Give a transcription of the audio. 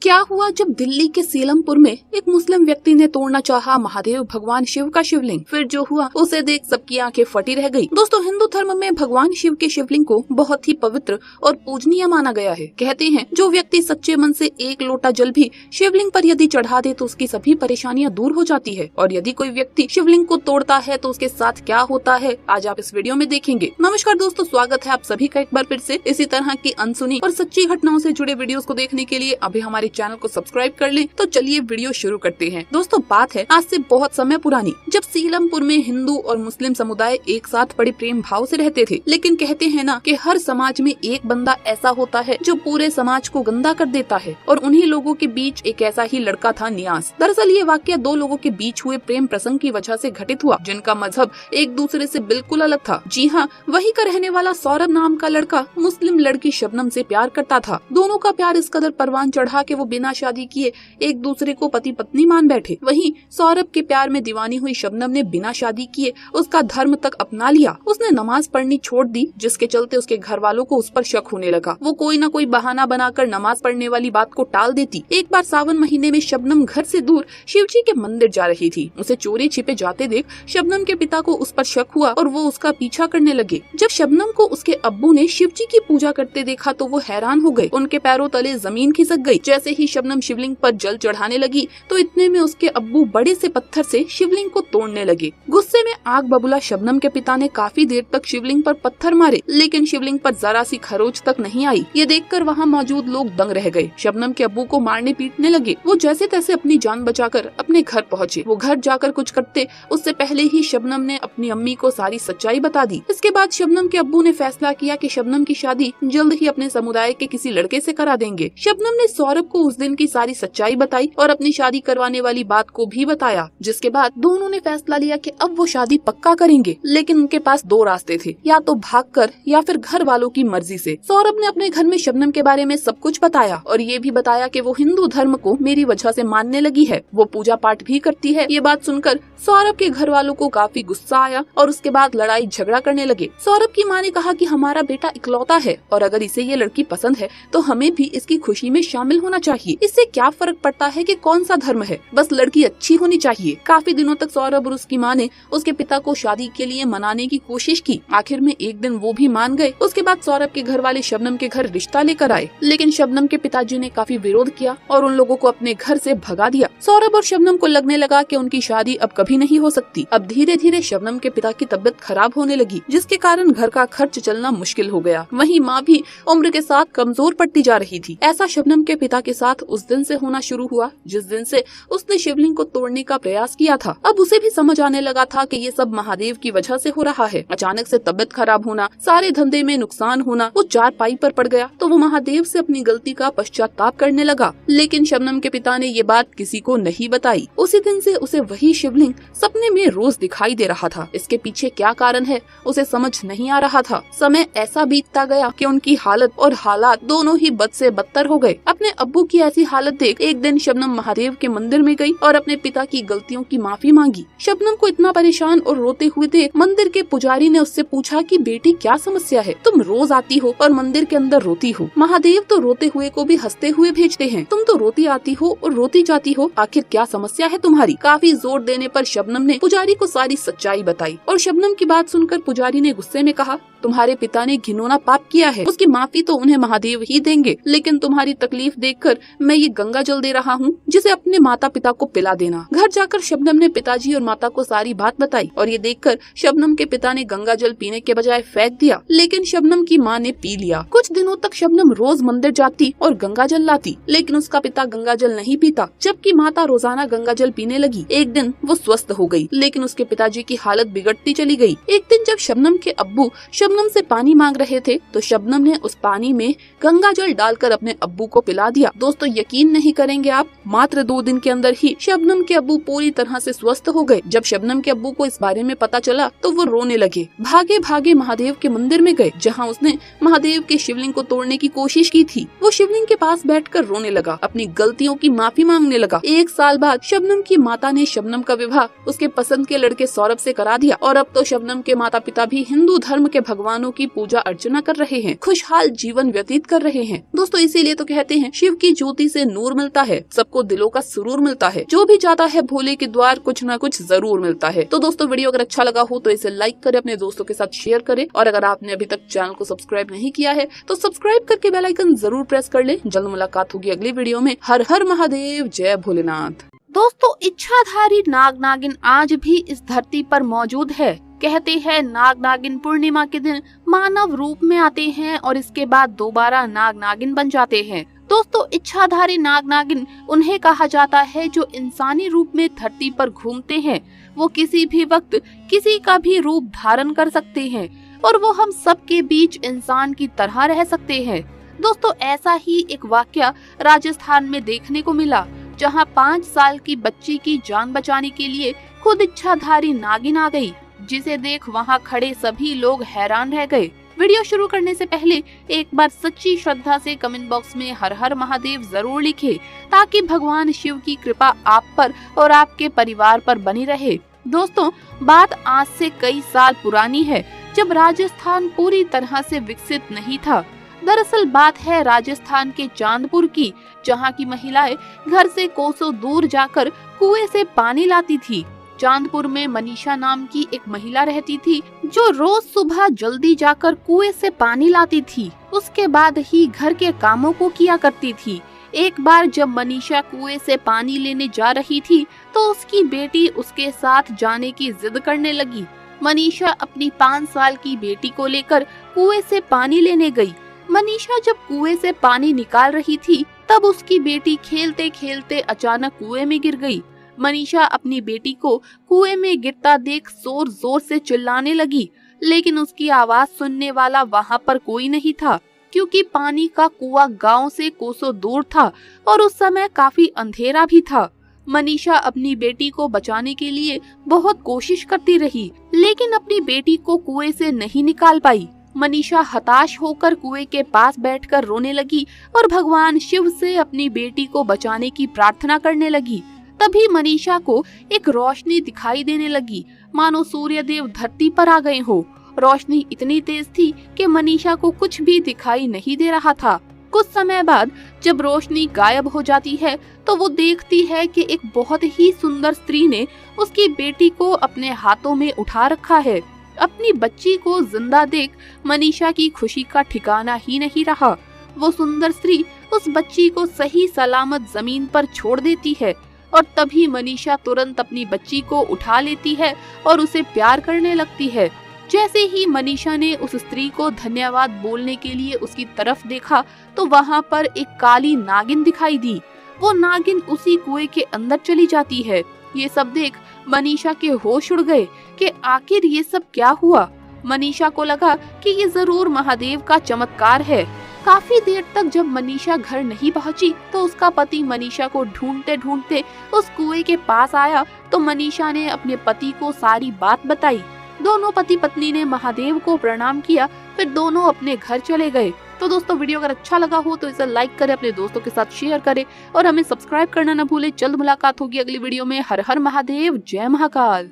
क्या हुआ जब दिल्ली के सीलमपुर में एक मुस्लिम व्यक्ति ने तोड़ना चाहा महादेव भगवान शिव का शिवलिंग। फिर जो हुआ उसे देख सबकी आंखें फटी रह गई। दोस्तों, हिंदू धर्म में भगवान शिव के शिवलिंग को बहुत ही पवित्र और पूजनीय माना गया है। कहते हैं जो व्यक्ति सच्चे मन से एक लोटा जल भी शिवलिंग पर यदि चढ़ा दे तो उसकी सभी परेशानियां दूर हो जाती है। और यदि कोई व्यक्ति शिवलिंग को तोड़ता है तो उसके साथ क्या होता है, आज आप इस वीडियो में देखेंगे। नमस्कार दोस्तों, स्वागत है आप सभी का एक बार फिर से। इसी तरह की अनसुनी और सच्ची घटनाओं से जुड़े वीडियोस को देखने के लिए अभी हमारे चैनल को सब्सक्राइब कर लें। तो चलिए वीडियो शुरू करते हैं। दोस्तों, बात है आज से बहुत समय पुरानी, जब सीलमपुर में हिंदू और मुस्लिम समुदाय एक साथ बड़े प्रेम भाव से रहते थे। लेकिन कहते हैं ना कि हर समाज में एक बंदा ऐसा होता है जो पूरे समाज को गंदा कर देता है। और उन्हीं लोगों के बीच एक ऐसा ही लड़का था, नियाज। दरअसल ये वाकया दो लोगों के बीच हुए प्रेम प्रसंग की वजह से घटित हुआ, जिनका मजहब एक दूसरे से बिल्कुल अलग था। जी हाँ, वहीं का रहने वाला सौरभ नाम का लड़का मुस्लिम लड़की शबनम से प्यार करता था। दोनों का प्यार इस कदर परवान चढ़ा कि वो बिना शादी किए एक दूसरे को पति पत्नी मान बैठे। वहीं सौरभ के प्यार में दीवानी हुई शबनम ने बिना शादी किए उसका धर्म तक अपना लिया। उसने नमाज पढ़नी छोड़ दी, जिसके चलते उसके घर वालों को उस पर शक होने लगा। वो कोई न कोई बहाना बनाकर नमाज पढ़ने वाली बात को टाल देती। एक बार सावन महीने में शबनम घर से दूर शिवजी के मंदिर जा रही थी। उसे चोरी छिपे जाते देख शबनम के पिता को उस पर शक हुआ और वो उसका पीछा करने लगे। जब शबनम को उसके अब्बू ने शिवजी की पूजा करते देखा तो वो हैरान हो गए। उनके पैरों तले जमीन खिसक गई। जैसे ही शबनम शिवलिंग पर जल चढ़ाने लगी तो इतने में उसके अब्बू बड़े से पत्थर से शिवलिंग को तोड़ने लगे। गुस्से में आग बबूला शबनम के पिता ने काफी देर तक शिवलिंग पर पत्थर मारे, लेकिन शिवलिंग पर जरा सी खरोच तक नहीं आई। ये देखकर वहाँ मौजूद लोग दंग रह गए। शबनम के अब्बू को मारने पीटने लगे। वो जैसे तैसे अपनी जान बचाकर अपने घर पहुँचे। वो घर जाकर कुछ करते उससे पहले ही शबनम ने अपनी अम्मी को सारी सच्चाई बता दी। इसके बाद शबनम के अब्बू ने फैसला किया कि शबनम की शादी जल्द ही अपने समुदाय के किसी लड़के से करा देंगे। शबनम ने सौरभ को उस दिन की सारी सच्चाई बताई और अपनी शादी करवाने वाली बात को भी बताया, जिसके बाद दोनों ने फैसला लिया कि अब वो शादी पक्का करेंगे। लेकिन उनके पास दो रास्ते थे, या तो भागकर या फिर घर वालों की मर्जी से। सौरभ ने अपने घर में शबनम के बारे में सब कुछ बताया और ये भी बताया कि वो हिंदू धर्म को मेरी वजह से मानने लगी है। वो पूजा पाठ भी करती है। ये बात सुनकर सौरभ के घर वालों को काफी गुस्सा आया और उसके बाद लड़ाई झगड़ा करने लगे। सौरभ की माँ ने कहा कि हमारा बेटा इकलौता है और अगर इसे ये लड़की पसंद है तो हमें भी इसकी खुशी में शामिल होना चाहिए। इससे क्या फर्क पड़ता है कि कौन सा धर्म है, बस लड़की अच्छी होनी चाहिए। काफी दिनों तक सौरभ और उसकी माँ ने उसके पिता को शादी के लिए मनाने की कोशिश की। आखिर में एक दिन वो भी मान गए। उसके बाद सौरभ के घर वाले शबनम के घर रिश्ता लेकर आए, लेकिन शबनम के पिताजी ने काफी विरोध किया और उन लोगों को अपने घर से भगा दिया। सौरभ और शबनम को लगने लगा कि उनकी शादी अब कभी नहीं हो सकती। अब धीरे धीरे शबनम के पिता की तबीयत खराब होने लगी, जिसके कारण घर का खर्च चलना मुश्किल हो गया। वहीं माँ भी उम्र के साथ कमजोर पड़ती जा रही थी। ऐसा शबनम के पिता के साथ उस दिन से होना शुरू हुआ जिस दिन से उसने शिवलिंग को तोड़ने का प्रयास किया था। अब उसे भी समझ आने लगा था कि ये सब महादेव की वजह से हो रहा है। अचानक से तबीयत खराब होना, सारे धंधे में नुकसान होना, वो चारपाई पर पड़ गया तो वो महादेव से अपनी गलती का पश्चाताप करने लगा। लेकिन शबनम के पिता ने ये बात किसी को नहीं बताई। उसी दिन से उसे वही शिवलिंग सपने में रोज दिखाई दे रहा था। इसके पीछे क्या कारण है उसे समझ नहीं आ रहा था। समय ऐसा बीतता गया कि उनकी हालत और हालात दोनों ही बद से बदतर हो गए। अपने अब्बू की ऐसी हालत देख एक दिन शबनम महादेव के मंदिर में गई और अपने पिता की गलतियों की माफी मांगी। शबनम को इतना परेशान और रोते हुए देख मंदिर के पुजारी ने उससे पूछा कि बेटी क्या समस्या है, तुम रोज आती हो और मंदिर के अंदर रोती हो। महादेव तो रोते हुए को भी हंसते हुए भेजते हैं, तुम तो रोती आती हो और रोती जाती हो, आखिर क्या समस्या है तुम्हारी। काफी जोर देने पर शबनम ने पुजारी को सारी सच्चाई बताई और शबनम की बात सुनकर पुजारी ने गुस्से में कहा, तुम्हारे पिता ने घिनौना पाप किया है, उसकी माफी तो उन्हें महादेव ही देंगे, लेकिन तुम्हारी तकलीफ देखकर मैं ये गंगा जल दे रहा हूँ, जिसे अपने माता पिता को पिला देना। घर जाकर शबनम ने पिताजी और माता को सारी बात बताई और ये देखकर शबनम के पिता ने गंगा जल पीने के बजाय फेंक दिया, लेकिन शबनम की माँ ने पी लिया। कुछ दिनों तक शबनम रोज मंदिर जाती और गंगा जल लाती, लेकिन उसका पिता गंगा जल नहीं पीता, जबकि माता रोजाना गंगा जल पीने लगी। एक दिन वो स्वस्थ हो गई, लेकिन उसके पिताजी की हालत बिगड़ती चली गई। एक दिन जब शबनम के अब्बू शबनम से पानी मांग रहे थे तो शबनम ने उस पानी में गंगा जल डालकर अपने अब्बू को पिला दिया। दोस्तों, यकीन नहीं करेंगे आप, मात्र 2 दिन के अंदर ही शबनम के अब्बू पूरी तरह से स्वस्थ हो गए। जब शबनम के अब्बू को इस बारे में पता चला तो वो रोने लगे। भागे भागे महादेव के मंदिर में गए, जहाँ उसने महादेव के शिवलिंग को तोड़ने की कोशिश की थी। वो शिवलिंग के पास बैठकर रोने लगा, अपनी गलतियों की माफी मांगने लगा। 1 साल बाद शबनम की माता ने शबनम का विवाह उसके पसंद के लड़के सौरभ से करा दिया और अब तो शबनम के माता पिता भी हिंदू धर्म के भगवान भगवानों की पूजा अर्चना कर रहे हैं, खुशहाल जीवन व्यतीत कर रहे हैं। दोस्तों इसीलिए तो कहते हैं शिव की ज्योति से नूर मिलता है, सबको दिलों का सुरूर मिलता है, जो भी जाता है भोले के द्वार कुछ न कुछ जरूर मिलता है। तो दोस्तों वीडियो अगर अच्छा लगा हो तो इसे लाइक करें, अपने दोस्तों के साथ शेयर करें, और अगर आपने अभी तक चैनल को सब्सक्राइब नहीं किया है तो सब्सक्राइब करके बेल आइकन जरूर प्रेस कर ले। जल्द मुलाकात होगी अगली वीडियो में। हर हर महादेव, जय भोलेनाथ। दोस्तों इच्छाधारी नाग नागिन आज भी इस धरती पर मौजूद है। कहते हैं नाग नागिन पूर्णिमा के दिन मानव रूप में आते हैं और इसके बाद दोबारा नाग नागिन बन जाते हैं। दोस्तों इच्छाधारी नाग नागिन उन्हें कहा जाता है जो इंसानी रूप में धरती पर घूमते हैं। वो किसी भी वक्त किसी का भी रूप धारण कर सकते हैं और वो हम सब के बीच इंसान की तरह रह सकते हैं। दोस्तों ऐसा ही एक वाकया राजस्थान में देखने को मिला, जहां 5 साल की बच्ची की जान बचाने के लिए खुद इच्छाधारी नागिन आ गई, जिसे देख वहां खड़े सभी लोग हैरान रह गए। वीडियो शुरू करने से पहले एक बार सच्ची श्रद्धा से कमेंट बॉक्स में हर हर महादेव जरूर लिखें, ताकि भगवान शिव की कृपा आप पर और आपके परिवार पर बनी रहे। दोस्तों बात आज से कई साल पुरानी है, जब राजस्थान पूरी तरह से विकसित नहीं था। दरअसल बात है राजस्थान के चांदपुर की, जहां की महिलाएं घर से कोसों दूर जाकर कुएं से पानी लाती थी। चांदपुर में मनीषा नाम की एक महिला रहती थी, जो रोज सुबह जल्दी जाकर कुएं से पानी लाती थी। उसके बाद ही घर के कामों को किया करती थी। एक बार जब मनीषा कुएं से पानी लेने जा रही थी तो उसकी बेटी उसके साथ जाने की जिद करने लगी। मनीषा अपनी 5 साल की बेटी को लेकर कुएं से पानी लेने गई। मनीषा जब कुएं से पानी निकाल रही थी तब उसकी बेटी खेलते खेलते अचानक कुएं में गिर गई। मनीषा अपनी बेटी को कुएं में गिरता देख जोर जोर से चिल्लाने लगी, लेकिन उसकी आवाज सुनने वाला वहां पर कोई नहीं था, क्योंकि पानी का कुआं गांव से कोसों दूर था और उस समय काफी अंधेरा भी था। मनीषा अपनी बेटी को बचाने के लिए बहुत कोशिश करती रही, लेकिन अपनी बेटी को कुएं से नहीं निकाल पाई। मनीषा हताश होकर कुएं के पास बैठकर रोने लगी और भगवान शिव से अपनी बेटी को बचाने की प्रार्थना करने लगी। तभी मनीषा को एक रोशनी दिखाई देने लगी, मानो सूर्य देव धरती पर आ गए हो। रोशनी इतनी तेज थी कि मनीषा को कुछ भी दिखाई नहीं दे रहा था। कुछ समय बाद जब रोशनी गायब हो जाती है तो वो देखती है कि एक बहुत ही सुंदर स्त्री ने उसकी बेटी को अपने हाथों में उठा रखा है। अपनी बच्ची को जिंदा देख मनीषा की खुशी का ठिकाना ही नहीं रहा। वो सुंदर स्त्री उस बच्ची को सही सलामत जमीन पर छोड़ देती है और तभी मनीषा तुरंत अपनी बच्ची को उठा लेती है और उसे प्यार करने लगती है। जैसे ही मनीषा ने उस स्त्री को धन्यवाद बोलने के लिए उसकी तरफ देखा तो वहाँ पर एक काली नागिन दिखाई दी। वो नागिन उसी कुएं के अंदर चली जाती है। ये सब देख मनीषा के होश उड़ गए कि आखिर ये सब क्या हुआ। मनीषा को लगा कि ये जरूर महादेव का चमत्कार है। काफी देर तक जब मनीषा घर नहीं पहुंची तो उसका पति मनीषा को ढूंढते ढूंढते उस कुएं के पास आया तो मनीषा ने अपने पति को सारी बात बताई। दोनों पति पत्नी ने महादेव को प्रणाम किया, फिर दोनों अपने घर चले गए। तो दोस्तों वीडियो अगर अच्छा लगा हो तो इसे लाइक करें, अपने दोस्तों के साथ शेयर करें और हमें सब्सक्राइब करना न भूलें। जल्द मुलाकात होगी अगली वीडियो में। हर हर महादेव, जय महाकाल।